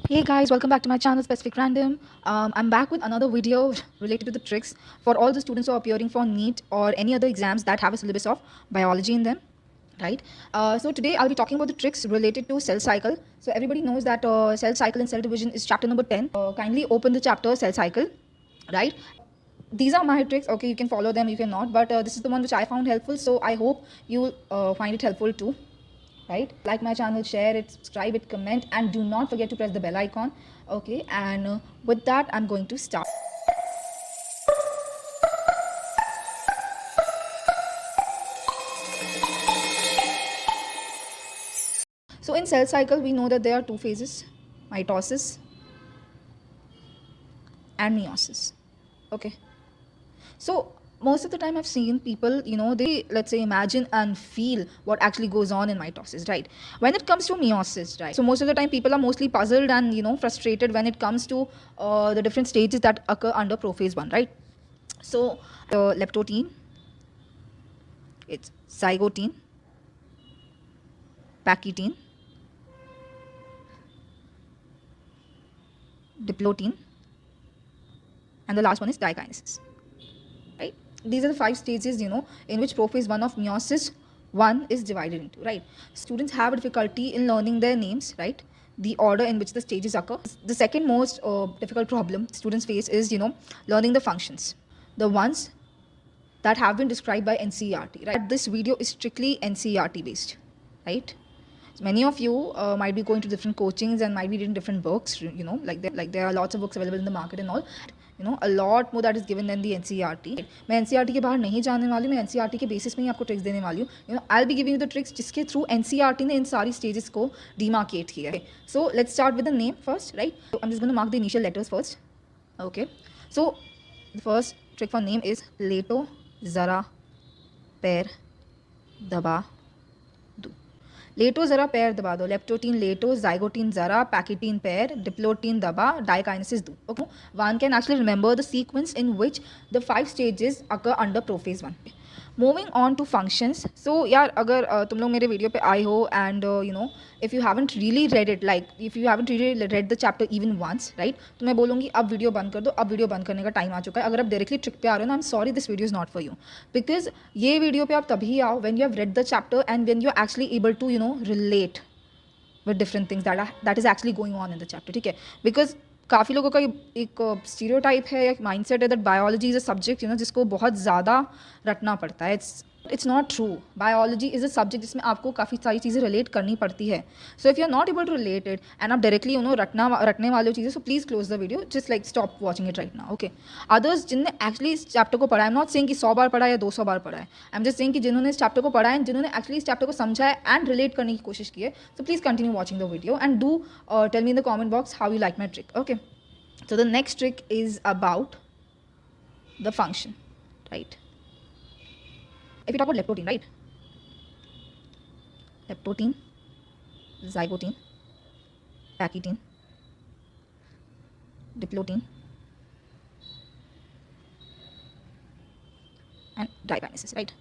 Hey guys, welcome back to my channel Specific Random. I'm back with another video related to the tricks for all the students who are appearing for NEET or any other exams that have a syllabus of biology in them, right? So today I'll be talking about the tricks related to cell cycle. So everybody knows that cell cycle and cell division is chapter number 10. Kindly open the chapter cell cycle, right? These are my tricks. Okay, you can follow them, you cannot, but this is the one which I found helpful. So I hope you find it helpful too, right? Like my channel, share it, subscribe it, comment, and do not forget to press the bell icon. Okay, and with that I'm going to start. So in cell cycle we know that there are two phases, mitosis and meiosis. Okay, so most of the time I've seen people, they, let's say, imagine and feel what actually goes on in mitosis, right? When it comes to meiosis, right? So most of the time people are mostly puzzled and, frustrated when it comes to the different stages that occur under prophase 1, right? So leptotene, it's zygotene, pachytene, diplotene, and the last one is dikinesis, right? These are the 5 stages, in which prophase 1 of meiosis 1 is divided into, right? Students have a difficulty in learning their names, right? The order in which the stages occur. The second most difficult problem students face is, learning the functions, the ones that have been described by NCERT, right? This video is strictly NCERT based, right? So many of you might be going to different coachings and might be reading different books, like there are lots of books available in the market and all, a lot more that is given than the NCERT. मैं NCERT के बाहर नहीं जाने वाली, मैं NCERT के basis में ही आपको ट्रिक्स देने वाली हूँ. I'll be giving you the tricks जिसके थ्रू NCERT ने इन सारी stages को demarcate किया है. So let's start with the name first, right? So I'm just going to mark the initial letters first. Okay, so the first trick for name is लेटो ज़रा पैर दबा दो. लेटो ज़रा पैर दबा दो. लेप्टोटीन लेटो, zygotin ज़रा, pachytene पैर, diplotene दबा, dikinesis do. Okay, one can actually remember the sequence in which the 5 stages occur under prophase 1. Moving on to functions. So यार अगर तुम लोग मेरे वीडियो पे आए हो and if you haven't really read it, like if you haven't really read the chapter even once, right, तो मैं बोलूँगी अब वीडियो बंद कर दो. अब वीडियो बंद करने का टाइम आ चुका है. अगर आप डायरेक्टली ट्रिक पे आ रहे हो ना, I am sorry, this video is not for you, because ये वीडियो पे आप तभी आओ when you have read the chapter and when you are actually able to relate with different things that is actually going on in the chapter. ठीक है, because काफ़ी लोगों का एक स्टीरियोटाइप है या माइंडसेट है that biology is a subject जिसको बहुत ज़्यादा रटना पड़ता है. It's not true. Biology is a subject जिसमें आपको काफ़ी सारी चीज़ें रिलेट करनी पड़ती है. So if you are not able to relate it and आप डायरेक्टली रटने वाले चीज़ें, so please close the video, just like stop watching it right now. Okay, others जिनने एक्चुअली इस चैप्टर को पढ़ा है, आई एम नॉट सेइंग कि 100 बार पढ़ा है या 200 बार पढ़ा है, आई एम जस्ट सेइंग कि जिन्होंने इस चैप्टर को पढ़ा है, जिन्होंने एक्चुअली इस चैप्टर को समझा है एंड रिलेट करने की कोशिश की है, so please continue watching the video and do tell me in the comment box how you like my trick. Okay, so the next trick is about the function, right? If you talk about leptotene, right? Leptotene, zygotene, pachytene, diplotene, and dikinesis, right?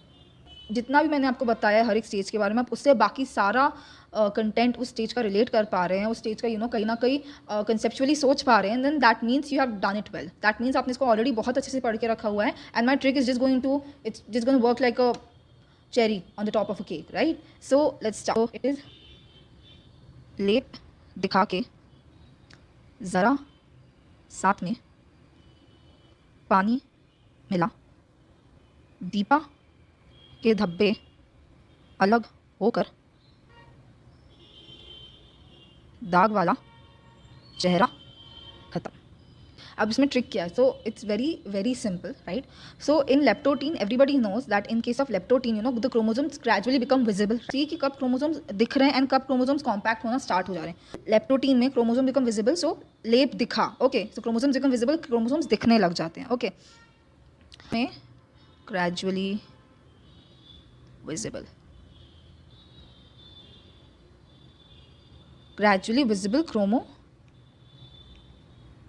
जितना भी मैंने आपको बताया हर एक stage के बारे में, आप उससे बाकी सारा कंटेंट उस स्टेज का रिलेट कर पा रहे हैं, उस स्टेज का कहीं ना कहीं कंसेप्चुअली सोच पा रहे हैं, then that means you have done it well. That means आपने इसको ऑलरेडी बहुत अच्छे से पढ़ के रखा हुआ है. And my trick is just going work like a cherry on the top of a cake, right? So let's start. It is लेप दिखा के ज़रा साथ में पानी मिला, दीपा के धब्बे अलग होकर दाग वाला चेहरा खत्म. अब इसमें ट्रिक क्या है? So it's very very simple, right? So in leptotene everybody knows that in case of leptotene the chromosomes gradually become visible. See कि कब क्रोमोसोम्स दिख रहे हैं एंड कब क्रोमोसोम्स कॉम्पैक्ट होना स्टार्ट हो जा रहे हैं. लेप्टोटीन में क्रोमोसोम बिकम विजिबल, सो लेप दिखा. ओके, सो क्रोमोसोम्स बिकम विजिबल, क्रोमोसोम्स दिखने लग जाते हैं. ओके, में gradually visible, gradually visible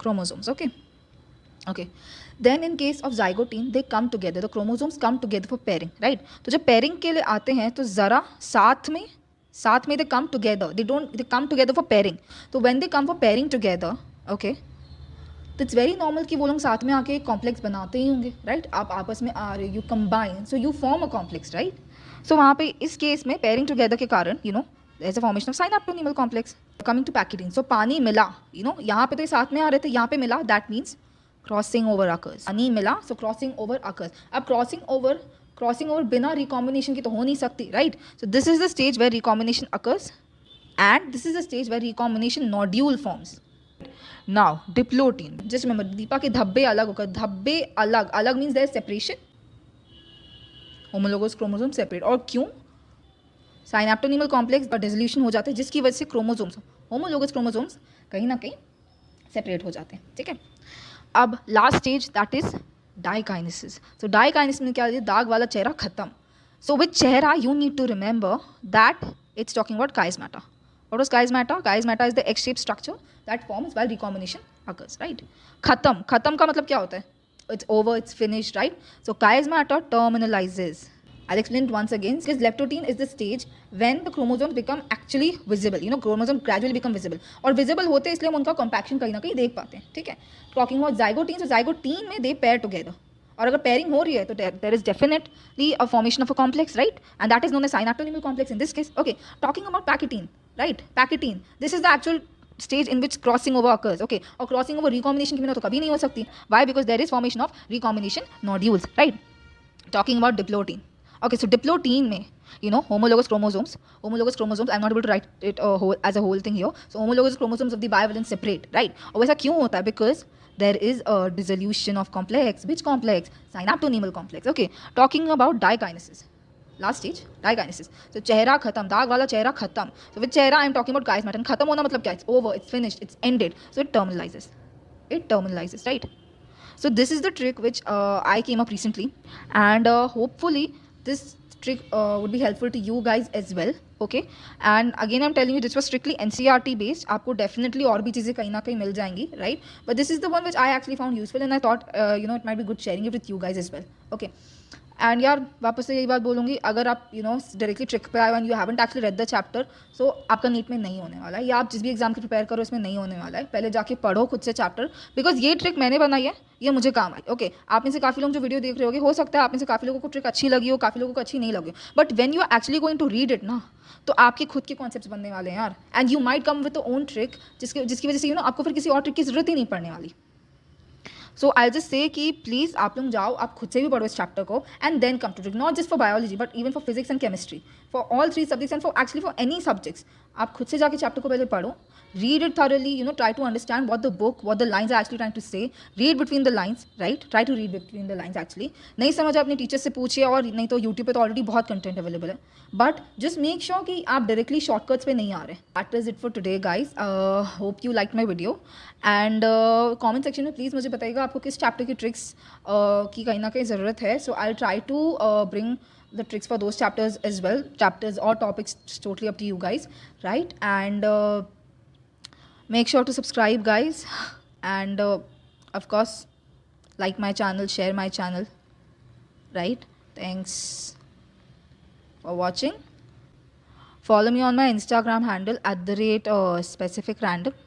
chromosomes. Okay, then in case of zygotene they come together, the chromosomes come together for pairing, right? तो जब pairing के लिए आते हैं तो ज़रा साथ में साथ में they come together, they come together for pairing. तो when they come for pairing together, okay, तो इट्स वेरी नॉर्मल कि वो लोग साथ में आके एक कॉम्प्लेक्स बनाते ही होंगे, राइट. आप आपस में आ रहे, you combine, so you form a complex, right. So वहाँ पे इस केस में पेयरिंग टुगेदर के कारण there's a formation of synaptonymal complex. Coming to pachytene, so पानी मिला, यहाँ पे तो ये साथ में आ रहे थे, यहाँ पे मिला, that means crossing over occurs. पानी मिला, सो क्रॉसिंग ओवर अकर्स. अब क्रॉसिंग ओवर बिना रिकॉम्बिनेशन की तो हो नहीं सकती, right. So this is the stage where recombination occurs and this is the stage where recombination nodule forms. Now diplotene, just remember, Deepa के धब्बे अलग होकर, धब्बे अलग, अलग means their separation, homologous chromosome separate. और क्यों? साइनेप्टोनीमल कॉम्प्लेक्स पर डिसोल्यूशन हो जाते हैं जिसकी वजह से क्रोमोसोम्स, होमोलोगस क्रोमोसोम्स कहीं ना कहीं सेपरेट हो जाते हैं, ठीक है. अब last stage that is diakinesis. So diakinesis में क्या, दाग वाला चेहरा खत्म. सो विथ चेहरा you need to remember that it's talking about chiasmata. What was chiasmata? Chiasmata is the X-shaped structure that forms while recombination occurs, right? खत्म, खत्म का मतलब क्या होता है? It's over, it's finished, right? So chiasmata terminalizes. I'll explain it once again. Because leptotene is the stage when the chromosomes become actually visible. Chromosomes gradually become visible. और visible होते हैं इसलिए हम उनका compaction कहीं ना कहीं देख पाते हैं, ठीक है. Talking about zygotein, so zygotein में they pair together. और अगर पेयरिंग हो रही है तो there is definitely a formation of a complex, right, and that is known as synaptonemal complex in this case. Okay, talking about pachytene, right, pachytene, this is the actual stage in which crossing over occurs. Okay, और crossing over recombination के बिना तो कभी नहीं हो सकती. Why? Because there is formation of recombination nodules, right. Talking about diplotene. Okay, so diplotene में homologous chromosomes, I'm not able to write it as a whole thing here. So homologous chromosomes of the bivalent separate, right. और वैसा क्यों होता है? Because there is a dissolution of complex. Which complex? Synaptonymal complex. Okay, talking about dikinesis. Last stage, dikinesis. So चेहरा खत्म, दाग वाला चेहरा खत्म. So with चेहरा I'm talking about chiasmatum. खत्म होना मतलब क्या? It's over, it's finished, it's ended. So it terminalizes, right. So this is the trick which I came up recently, and hopefully this trick would be helpful to you guys as well. Okay, and again I'm telling you this was strictly NCERT based. आपको definitely और भी चीज़ें कहीं ना कहीं मिल जाएंगी, right? But this is the one which I actually found useful, and I thought it might be good sharing it with you guys as well. Okay. And यार वापस से यही बात बोलूँगी, अगर आप डायरेक्टली ट्रिक पे आए and you haven't actually read the chapter, so आपका नीट में नहीं होने वाला है, या आप जिस भी एग्जाम की प्रिपेयर करो इसमें नहीं होने वाला है. पहले जाके पढ़ो खुद से चैप्टर, बिकॉज ये ट्रिक मैंने बनाई है, ये मुझे काम आई. ओके, आप में से काफ़ी लोग जो वीडियो देख रहे होगे, हो सकता है आप में से काफ़ी लोगों को ट्रिक अच्छी लगी हो, काफ़ी लोगों को अच्छी नहीं लगी, but when you are actually going to read it ना, तो आपके खुद के कॉन्सेप्ट्स बनने वाले हैं यार, and you might come with own trick, जिसकी वजह से आपको फिर किसी और ट्रिक की जरूरत ही नहीं पड़ने वाली. सो आई जस्ट से कि प्लीज़ आप लोग जाओ, आप खुद से भी पढ़ो इस चैप्टर को, and then come to trick, not just for biology but even for physics and chemistry, for all 3 subjects and for any subjects. आप खुद से जाके चैप्टर को पहले पढ़ो, read it thoroughly, try to understand what the lines are actually trying to say, read between the lines, right, try to read between the lines actually. नहीं समझ अपने टीचर से पूछिए, और नहीं तो यूट्यूब पे तो ऑलरेडी बहुत कंटेंट अवेलेबल है, बट जस्ट मेक श्योर कि आप डायरेक्टली शॉर्टकट्स पे नहीं आ रहे. That is it for today guys. Hope you like my video, and comment section में प्लीज़ मुझे बताइएगा आपको किस चैप्टर की ट्रिक्स की कहीं ना कहीं ज़रूरत है. So I try to bring the tricks for those chapters as well, chapters or topics, totally up to you guys, right. And make sure to subscribe guys, and of course like my channel, share my channel, right. Thanks for watching. Follow me on my Instagram handle @specific random.